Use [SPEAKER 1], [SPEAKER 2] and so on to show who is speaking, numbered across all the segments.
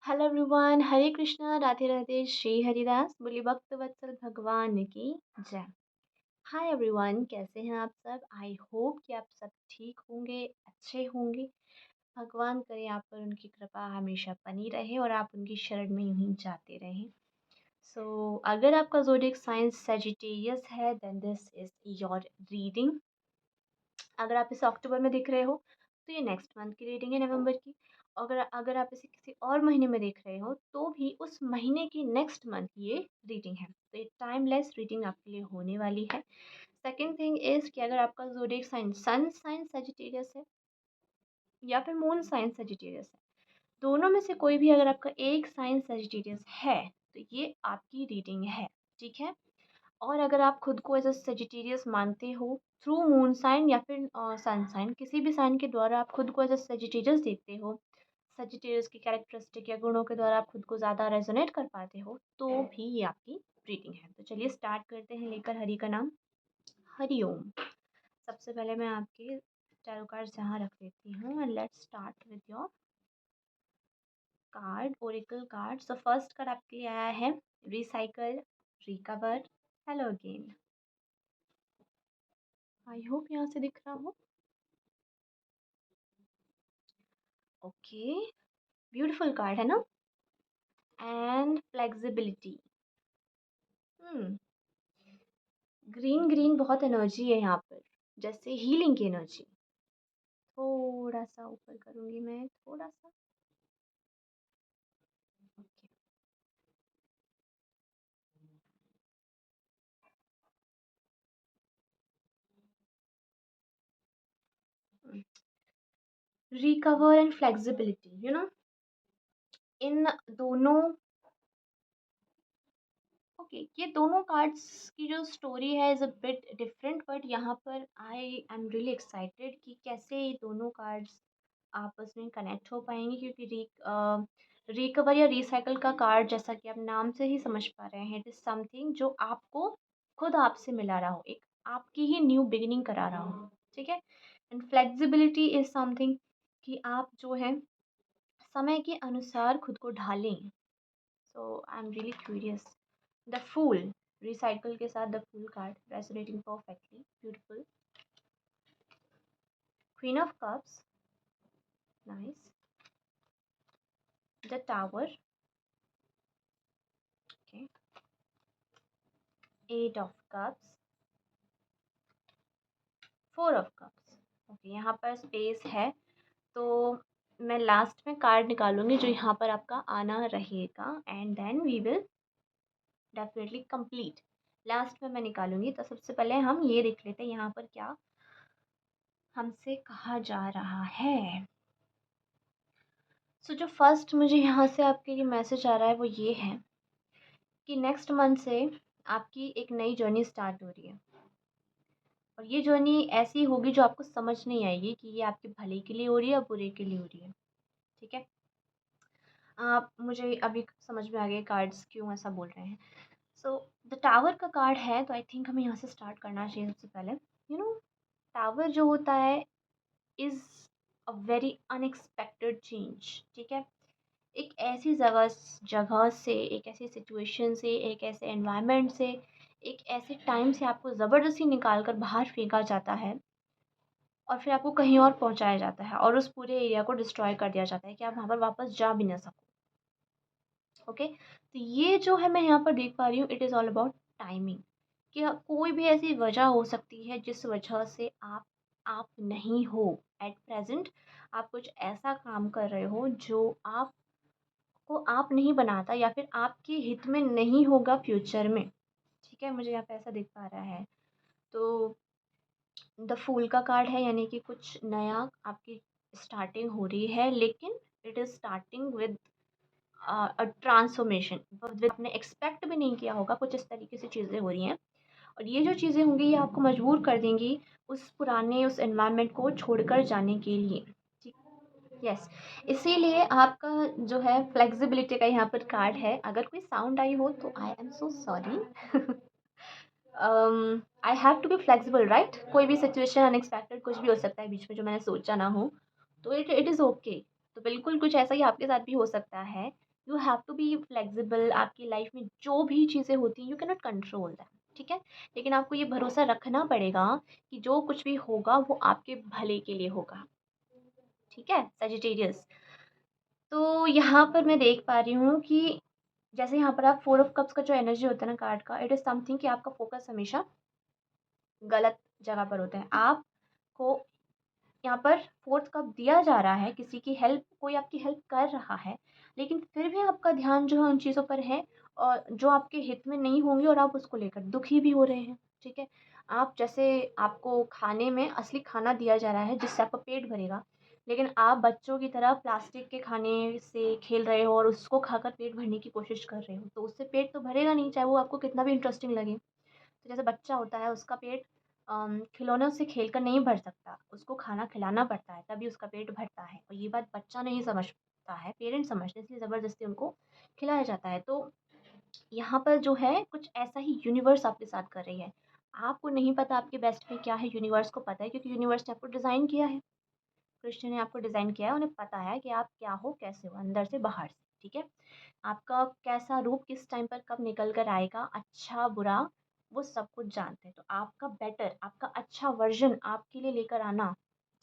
[SPEAKER 1] Hello everyone, हरे कृष्णा, राधे राधे, श्री हरिदास, बोली भक्त वत्सल भगवान की जय। हाय एवरीवन, कैसे हैं आप सब? आई होप कि आप सब ठीक होंगे, अच्छे होंगे। भगवान करे आप पर उनकी कृपा हमेशा बनी रहे और आप उनकी शरण में यूं ही जाते रहें। अगर आपका ज़ोडिएक साइन सजिटेरियस है then this is your reading. अगर आप इसे अक्टूबर में देख रहे हो तो ये नेक्स्ट मंथ की रीडिंग है, नवंबर की। अगर अगर आप इसे किसी और महीने में देख रहे हो तो भी उस महीने की नेक्स्ट मंथ की ये रीडिंग है। तो ये टाइमलेस रीडिंग आपके लिए होने वाली है। सेकेंड थिंग इज़ कि अगर आपका zodiac sign sun sign Sagittarius है या फिर मून साइन सजिटेरियस है, दोनों में से कोई भी अगर आपका एक साइन सजिटेरियस है तो ये आपकी रीडिंग है। ठीक है। और अगर आप खुद को एज अ सेजिटेरियस मानते हो थ्रू मून साइन या फिर सन साइन, किसी भी साइन के द्वारा आप खुद को एज अ सेजिटेरियस देखते हो, सेजिटेरियस की कैरेक्टरिस्टिक या गुणों के द्वारा आप खुद को ज़्यादा रेजोनेट कर पाते हो, तो भी ये आपकी रीडिंग है। तो चलिए स्टार्ट करते हैं लेकर हरि का नाम। हरि ओम। सबसे पहले मैं आपके टैरो कार्ड्स यहाँ रख देती हूँ and let's start with your card, Oracle card. So first card आपके लिए आया है recycle, recover, hello again. I hope यहाँ से दिख रहा हो। ओके, ब्यूटीफुल कार्ड है ना। And flexibility. Hmm, green green बहुत एनर्जी है यहाँ पर, जैसे हीलिंग की एनर्जी। थोड़ा सा ऊपर करूँगी मैं, थोड़ा सा। ओके, रिकवर एंड फ्लेक्सिबिलिटी, इन दोनों। ओके, ये दोनों कार्ड्स की जो स्टोरी है is a bit different, but यहाँ पर आई एम रियली एक्साइटेड कि कैसे ये दोनों कार्ड्स आपस में कनेक्ट हो पाएंगे, क्योंकि रिकवर या रिसाइकल का कार्ड, जैसा कि आप नाम से ही समझ पा रहे हैं, इट इज़ समथिंग जो आपको खुद आपसे मिला रहा हो, एक आपकी ही न्यू बिगिनिंग करा रहा हो। ठीक है। एंड फ्लेक्सिबिलिटी इज़ समथिंग कि आप जो है समय के अनुसार खुद को ढालें। So I am really curious. The fool, recycle के साथ the fool card resonating perfectly, beautiful. Queen of cups, nice. The tower, okay. Eight of cups, four of cups, okay. यहाँ पर स्पेस है तो मैं लास्ट में कार्ड निकालूंगी जो यहाँ पर आपका आना रहेगा, and then we will definitely complete. Last में मैं निकालूंगी। तो सबसे पहले हम ये देख लेते हैं यहाँ पर क्या हमसे कहा जा रहा है। सो जो फर्स्ट मुझे यहाँ से आपके लिए मैसेज आ रहा है वो ये है कि नेक्स्ट मंथ से आपकी एक नई जर्नी स्टार्ट हो रही है, और ये जर्नी ऐसी होगी जो आपको समझ नहीं आएगी कि ये आपके भले के लिए हो रही है या बुरे के लिए हो रही है। ठीक है। आप मुझे अभी समझ में आ गए कार्ड्स क्यों ऐसा बोल रहे हैं। सो द टावर का कार्ड है, तो आई थिंक हमें यहाँ से स्टार्ट करना चाहिए सबसे पहले। टावर जो होता है is a very unexpected change. ठीक है। एक ऐसी जगह जगह से, एक ऐसी सिचुएशन से, एक ऐसे एनवायरनमेंट से, एक ऐसे टाइम से आपको ज़बरदस्ती निकाल कर बाहर फेंका जाता है और फिर आपको कहीं और पहुंचाया जाता है और उस पूरे एरिया को डिस्ट्रॉय कर दिया जाता है कि आप वहाँ पर वापस जा भी ना सको। ओके। तो ये जो है मैं यहाँ पर देख पा रही हूँ, it is all about timing. कि कोई भी ऐसी वजह हो सकती है जिस वजह से आप नहीं हो एट प्रेजेंट। आप कुछ ऐसा काम कर रहे हो जो आप को आप नहीं बनाता या फिर आपके हित में नहीं होगा फ्यूचर में। ठीक है, मुझे यहाँ पे ऐसा दिख पा रहा है। तो द फूल का कार्ड है, यानी कि कुछ नया आपकी स्टार्टिंग हो रही है, लेकिन it is starting with a transformation. आपने एक्सपेक्ट भी नहीं किया होगा, कुछ इस तरीके से चीज़ें हो रही हैं, और ये जो चीज़ें होंगी ये आपको मजबूर कर देंगी उस एनवायरनमेंट को छोड़कर जाने के लिए। ठीक। यस। इसीलिए आपका जो है फ्लेक्सिबिलिटी का यहाँ पर कार्ड है। अगर कोई साउंड आई हो तो I am so sorry. I have to be flexible, right. कोई भी सिचुएशन अनएक्सपेक्टेड कुछ भी हो सकता है बीच में जो मैंने सोचा ना हो, तो इट इट इज़ ओके। तो बिल्कुल कुछ ऐसा ही आपके साथ भी हो सकता है you have to be flexible. आपकी लाइफ में जो भी चीज़ें होती हैं, you can not control them, ठीक है? लेकिन आपको ये भरोसा रखना पड़ेगा कि जो कुछ भी होगा वो आपके भले के लिए होगा, ठीक है सजिटेरियस? तो यहाँ पर मैं देख पा रही हूँ कि जैसे यहाँ पर आप 4 ऑफ कप्स का जो एनर्जी होता है ना कार्ड का, इट इज़ समथिंग कि आपका फ़ोकस हमेशा गलत जगह पर होता है। आपको यहाँ पर 4th कप दिया जा रहा है, किसी की हेल्प, कोई आपकी हेल्प कर रहा है, लेकिन फिर भी आपका ध्यान जो है उन चीज़ों पर है और जो आपके हित में नहीं होंगी और आप उसको लेकर दुखी भी हो रहे हैं, ठीक है? आप जैसे आपको खाने में असली खाना दिया जा रहा है जिससे आपका पेट भरेगा, लेकिन आप बच्चों की तरह प्लास्टिक के खाने से खेल रहे हो और उसको खाकर पेट भरने की कोशिश कर रहे हो, तो उससे पेट तो भरेगा नहीं, चाहे वो आपको कितना भी इंटरेस्टिंग लगे। तो जैसे बच्चा होता है उसका पेट खिलौनों से खेलकर नहीं भर सकता, उसको खाना खिलाना पड़ता है तभी उसका पेट भरता है और ये बात बच्चा नहीं समझता है, पेरेंट्स समझते हैं, इसलिए ज़बरदस्ती उनको खिलाया जाता है। तो यहाँ पर जो है कुछ ऐसा ही यूनिवर्स आपके साथ कर रही है। आपको नहीं पता आपके बेस्ट में क्या है, यूनिवर्स को पता है क्योंकि यूनिवर्स ने आपको डिज़ाइन किया है। कृष्ण ने आपको डिज़ाइन किया है, उन्हें पता है कि आप क्या हो, कैसे हो, अंदर से बाहर से, ठीक है? आपका कैसा रूप किस टाइम पर कब निकल कर आएगा, अच्छा बुरा, वो सब कुछ जानते हैं। तो आपका बेटर, आपका अच्छा वर्ज़न आपके लिए लेकर आना,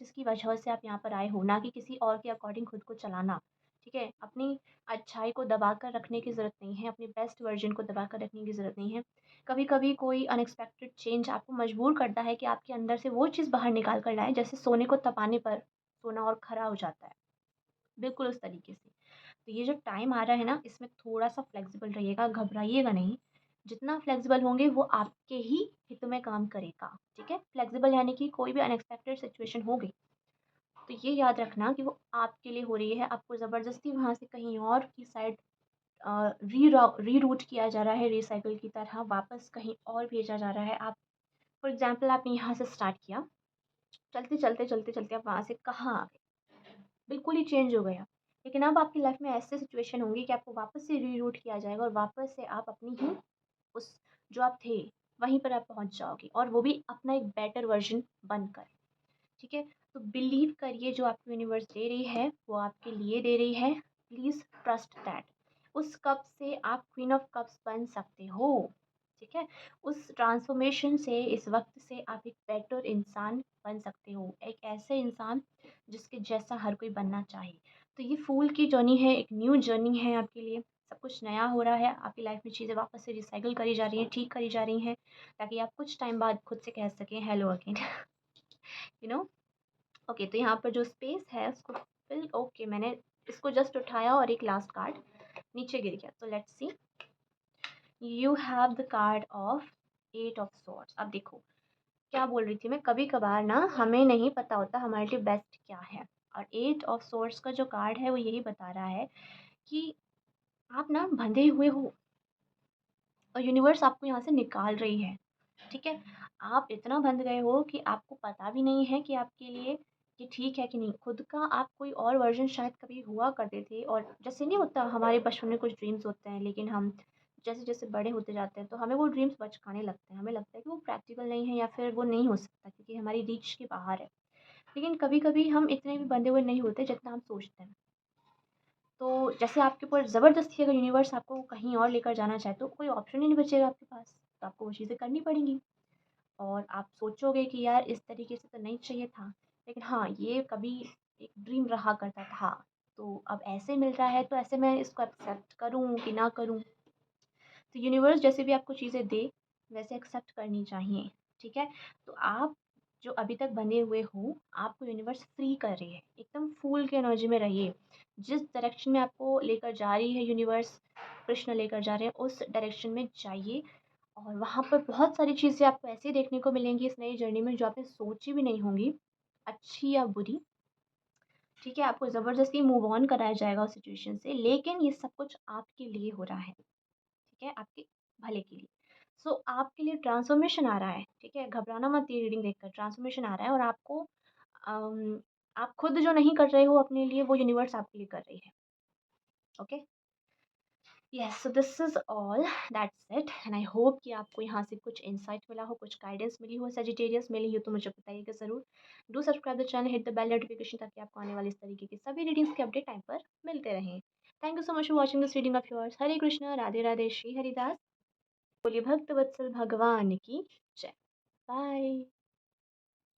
[SPEAKER 1] जिसकी वजह से आप यहाँ पर आए हो, ना कि किसी और के अकॉर्डिंग खुद को चलाना, ठीक है? अपनी अच्छाई को दबा कर रखने की ज़रूरत नहीं है, अपने बेस्ट वर्ज़न को दबा कर रखने की ज़रूरत नहीं है। कभी-कभी कोई अनएक्सपेक्टेड चेंज आपको मजबूर करता है कि आपके अंदर से वो चीज़ बाहर निकाल कर लाए, जैसे सोने को तपाने पर सोना और खरा हो जाता है, बिल्कुल उस तरीके से। तो ये जो टाइम आ रहा है ना, इसमें थोड़ा-सा फ्लेक्सिबल रहिएगा, घबराइएगा नहीं। जितना फ्लेक्सिबल होंगे वो आपके ही हित में काम करेगा, ठीक है? फ्लेक्सिबल यानी कि कोई भी अनएक्सपेक्टेड सिचुएशन हो गई, तो ये याद रखना कि वो आपके लिए हो रही है, आपको ज़बरदस्ती वहाँ से कहीं और की साइड रीरूट किया जा रहा है, रिसाइकिल की तरह वापस कहीं और भेजा जा रहा है। आप फॉर एग्ज़ाम्पल आपने यहाँ से स्टार्ट किया, चलते-चलते, चलते-चलते आप वहाँ से कहाँ आ गए? बिल्कुल ही चेंज हो गया। लेकिन अब आपकी लाइफ़ में ऐसी सिचुएशन होंगी कि आपको वापस से रीरूट किया जाएगा और वापस से आप अपनी ही उस जो आप थे, वहीं पर आप पहुँच जाओगे और वो भी अपना एक बेटर वर्ज़न बनकर, ठीक है? तो बिलीव करिए जो आपको यूनिवर्स दे रही है, वो आपके लिए दे रही है। Please trust that. उस कप से आप क्वीन ऑफ कप्स बन सकते हो, ठीक है? उस ट्रांसफ़ॉर्मेशन से, इस वक़्त से आप एक बेटर इंसान बन सकते हो। एक ऐसे इंसान जिसके जैसा हर कोई बनना चाहे। तो ये फूल की जर्नी है, एक न्यू जर्नी है आपके लिए। सब कुछ नया हो रहा है, आपकी लाइफ़ में चीज़ें वापस से रिसाइकिल करी जा रही हैं, ठीक करी जा रही हैं, ताकि आप कुछ टाइम बाद खुद से कह सकें hello again. You know? Okay, तो यहाँ पर जो स्पेस है उसको फिल, ओके, मैंने इसको जस्ट उठाया और एक लास्ट कार्ड नीचे गिर गया। तो let's see, you have the card of 8 of swords. अब देखो क्या बोल रही थी मैं, कभी कभार ना हमें नहीं पता होता हमारे लिए बेस्ट क्या है, और 8 ऑफ सॉर्ड्स का जो कार्ड है वो यही बता रहा है कि आप ना बंधे हुए हो और यूनिवर्स आपको यहाँ से निकाल रही है, ठीक है? आप इतना बंध गए हो कि आपको पता भी नहीं है कि आपके लिए ये ठीक है कि नहीं। खुद का आप कोई और वर्ज़न शायद कभी हुआ करते थे, और जैसे नहीं होता हमारे बचपन में कुछ ड्रीम्स होते हैं, लेकिन हम जैसे-जैसे बड़े होते जाते हैं तो हमें वो ड्रीम्स बचकाने लगते हैं। हमें लगता है कि वो प्रैक्टिकल नहीं है या फिर वो नहीं हो सकता क्योंकि हमारी रीच के बाहर है। लेकिन कभी-कभी हम इतने भी बंधे हुए नहीं होते जितना हम सोचते हैं। तो जैसे आपके ऊपर ज़बरदस्ती अगर यूनिवर्स आपको कहीं और लेकर जाना चाहे तो कोई ऑप्शन ही नहीं बचेगा आपके पास, तो आपको वो चीज़ें करनी पड़ेंगी। और आप सोचोगे कि यार इस तरीके से तो नहीं चाहिए था, लेकिन हाँ, ये कभी एक ड्रीम रहा करता था, तो अब ऐसे मिल रहा है तो ऐसे मैं इसको एक्सेप्ट करूँ कि ना करूँ। तो यूनिवर्स जैसे भी आपको चीज़ें दे वैसे एक्सेप्ट करनी चाहिए, ठीक है? तो आप जो अभी तक बने हुए हो, आपको यूनिवर्स फ्री कर रही है, एकदम फूल की एनर्जी में रहिए। जिस डायरेक्शन में आपको लेकर जा रही है यूनिवर्स, कृष्ण लेकर जा रहे हैं, उस डायरेक्शन में जाइए और वहाँ पर बहुत सारी चीज़ें आपको ऐसी देखने को मिलेंगी इस नई जर्नी में जो आपने सोची भी नहीं होंगी, अच्छी या बुरी, ठीक है? आपको ज़बरदस्ती मूव ऑन कराया जाएगा उस सिचुएशन से, लेकिन ये सब कुछ आपके लिए हो रहा है, ठीक है? आपके भले के लिए। सो आपके लिए ट्रांसफ़ॉर्मेशन आ रहा है, ठीक है? घबराना मत ये रीडिंग देखकर, ट्रांसफ़ॉर्मेशन आ रहा है और आपको आप खुद जो नहीं कर रहे हो अपने लिए, वो यूनिवर्स आपके लिए कर रही है, okay? Yes, so this is all, that's it, and I hope कि आपको यहाँ से कुछ इनसाइट मिला हो, कुछ गाइडेंस मिली हो। सजिटेरियस मिली हो तो मुझे बताइएगा ज़रूर। Do subscribe the channel, hit the bell notification ताकि आपको आने वाले इस तरीके की सभी रीडिंग्स के अपडेट टाइम पर मिलते रहें। Thank you so much for watching this reading of yours. Hare Krishna, Radhe Radhe, Shri Haridas. बोलिए भक्त वत्सल भगवान की जय। बाय।